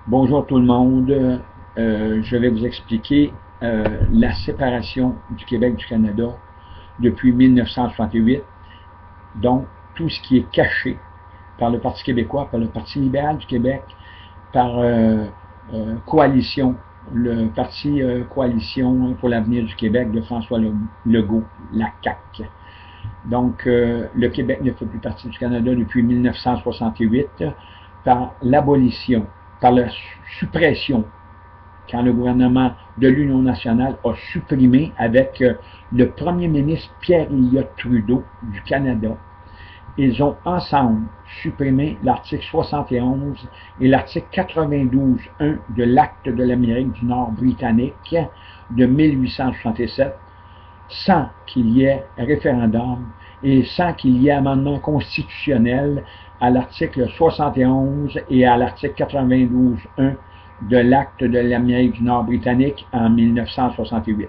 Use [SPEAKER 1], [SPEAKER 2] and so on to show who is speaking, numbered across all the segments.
[SPEAKER 1] Bonjour tout le monde. Je vais vous expliquer la séparation du Québec du Canada depuis 1968. Donc, tout ce qui est caché par le Parti québécois, par le Parti libéral du Québec, par Coalition, le Parti Coalition pour l'avenir du Québec de François Legault, la CAQ. Donc, le Québec ne fait plus partie du Canada depuis 1968 par l'abolition, par la suppression, quand le gouvernement de l'Union nationale a supprimé avec le premier ministre Pierre Elliott Trudeau du Canada. Ils ont ensemble supprimé l'article 71 et l'article 92.1 de l'Acte de l'Amérique du Nord britannique de 1867, sans qu'il y ait référendum et sans qu'il y ait amendement constitutionnel à l'article 71 et à l'article 92.1 de l'Acte de l'Amérique du Nord britannique en 1968.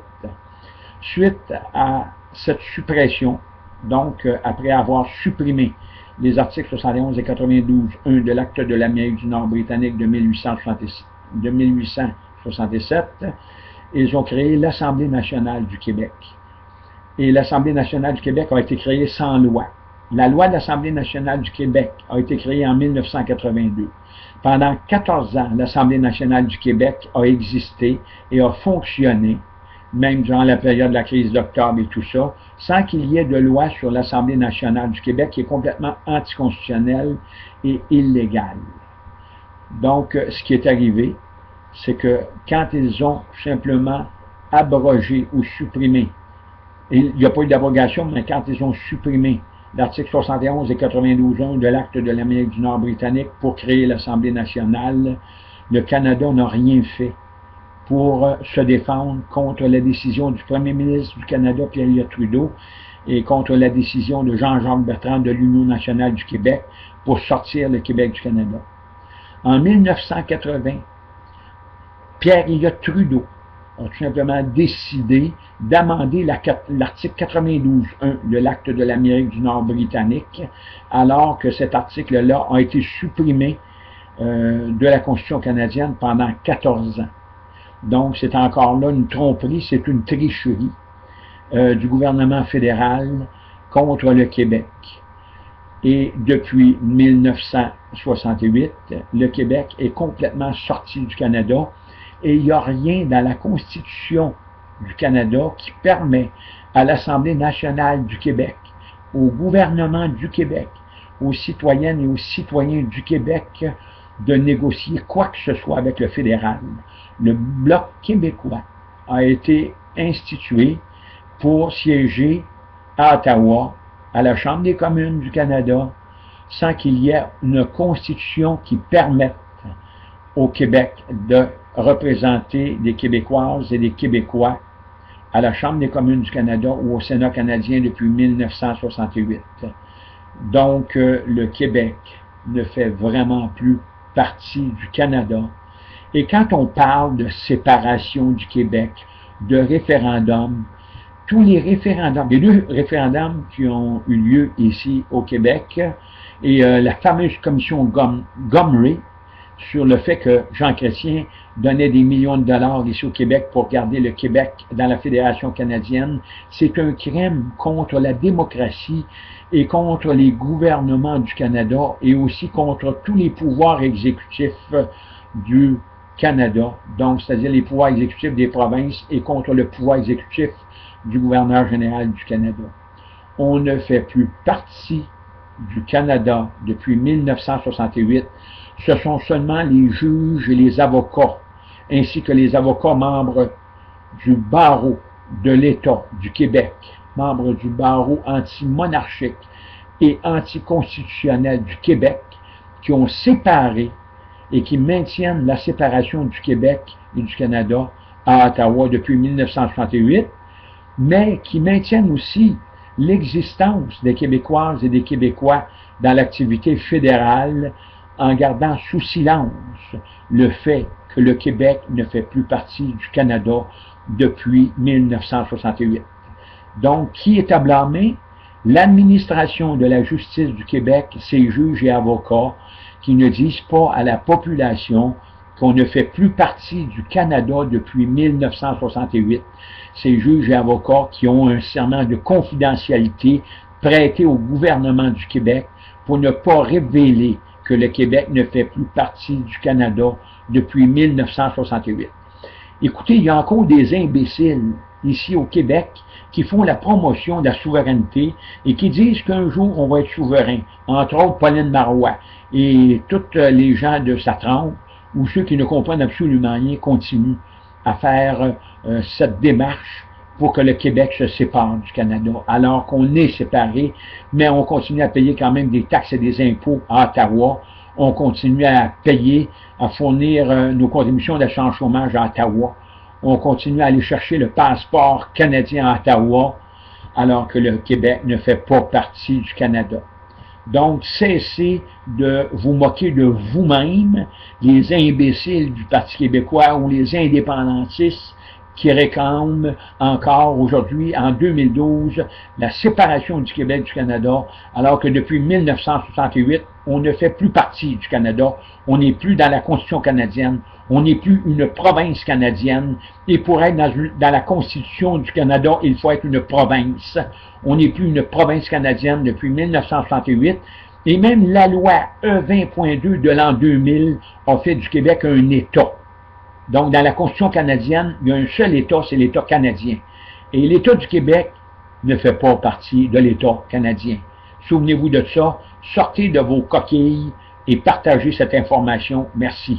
[SPEAKER 1] Suite à cette suppression, donc après avoir supprimé les articles 71 et 92.1 de l'Acte de l'Amérique du Nord britannique de 1867, ils ont créé l'Assemblée nationale du Québec. Et l'Assemblée nationale du Québec a été créée sans loi. La loi de l'Assemblée nationale du Québec a été créée en 1982. Pendant 14 ans, l'Assemblée nationale du Québec a existé et a fonctionné, même durant la période de la crise d'octobre et tout ça, sans qu'il y ait de loi sur l'Assemblée nationale du Québec qui est complètement anticonstitutionnelle et illégale. Donc, ce qui est arrivé, c'est que quand ils ont simplement abrogé ou supprimé, il n'y a pas eu d'abrogation, mais quand ils ont supprimé l'article 71 et 92.1 de l'Acte de l'Amérique du Nord britannique pour créer l'Assemblée nationale, le Canada n'a rien fait pour se défendre contre la décision du premier ministre du Canada, Pierre Elliott Trudeau, et contre la décision de Jean-Jacques Bertrand de l'Union nationale du Québec pour sortir le Québec du Canada. En 1980, Pierre Elliott Trudeau a tout simplement décidé d'amender l'article 92.1 de l'Acte de l'Amérique du Nord britannique, alors que cet article-là a été supprimé de la Constitution canadienne pendant 14 ans. Donc, c'est encore là une tromperie, c'est une tricherie du gouvernement fédéral contre le Québec. Et depuis 1968, le Québec est complètement sorti du Canada et il n'y a rien dans la Constitution du Canada qui permet à l'Assemblée nationale du Québec, au gouvernement du Québec, aux citoyennes et aux citoyens du Québec de négocier quoi que ce soit avec le fédéral. Le Bloc québécois a été institué pour siéger à Ottawa, à la Chambre des communes du Canada, sans qu'il y ait une constitution qui permette au Québec de représenter des Québécoises et des Québécois à la Chambre des communes du Canada ou au Sénat canadien depuis 1968. Donc, le Québec ne fait vraiment plus partie du Canada. Et quand on parle de séparation du Québec, de référendum, tous les référendums, les deux référendums qui ont eu lieu ici au Québec, et la fameuse commission Gomery, sur le fait que Jean Chrétien donnait des millions de dollars ici au Québec pour garder le Québec dans la Fédération canadienne, c'est un crime contre la démocratie et contre les gouvernements du Canada et aussi contre tous les pouvoirs exécutifs du Canada, donc c'est-à-dire les pouvoirs exécutifs des provinces et contre le pouvoir exécutif du gouverneur général du Canada. On ne fait plus partie du Canada depuis 1968. Ce sont seulement les juges et les avocats, ainsi que les avocats membres du barreau de l'État du Québec, membres du barreau anti-monarchique et anticonstitutionnel du Québec, qui ont séparé et qui maintiennent la séparation du Québec et du Canada à Ottawa depuis 1968, mais qui maintiennent aussi l'existence des Québécoises et des Québécois dans l'activité fédérale en gardant sous silence le fait que le Québec ne fait plus partie du Canada depuis 1968. Donc, qui est à blâmer? L'administration de la justice du Québec, ses juges et avocats, qui ne disent pas à la population qu'on ne fait plus partie du Canada depuis 1968. Ces juges et avocats qui ont un serment de confidentialité prêté au gouvernement du Québec pour ne pas révéler que le Québec ne fait plus partie du Canada depuis 1968. Écoutez, il y a encore des imbéciles ici au Québec qui font la promotion de la souveraineté et qui disent qu'un jour on va être souverain, entre autres Pauline Marois et tous les gens de sa trempe ou ceux qui ne comprennent absolument rien continuent à faire cette démarche pour que le Québec se sépare du Canada, alors qu'on est séparé, mais on continue à payer quand même des taxes et des impôts à Ottawa. On continue à payer, à fournir nos contributions d'assurance chômage à Ottawa. On continue à aller chercher le passeport canadien à Ottawa, alors que le Québec ne fait pas partie du Canada. Donc, cessez de vous moquer de vous-même, les imbéciles du Parti québécois ou les indépendantistes qui réclament encore aujourd'hui, en 2012, la séparation du Québec du Canada, alors que depuis 1968, on ne fait plus partie du Canada, on n'est plus dans la Constitution canadienne, on n'est plus une province canadienne, et pour être dans la Constitution du Canada, il faut être une province. On n'est plus une province canadienne depuis 1968, et même la loi E20.2 de l'an 2000 a fait du Québec un État. Donc, dans la Constitution canadienne, il y a un seul État, c'est l'État canadien. Et l'État du Québec ne fait pas partie de l'État canadien. Souvenez-vous de ça, sortez de vos coquilles et partagez cette information. Merci.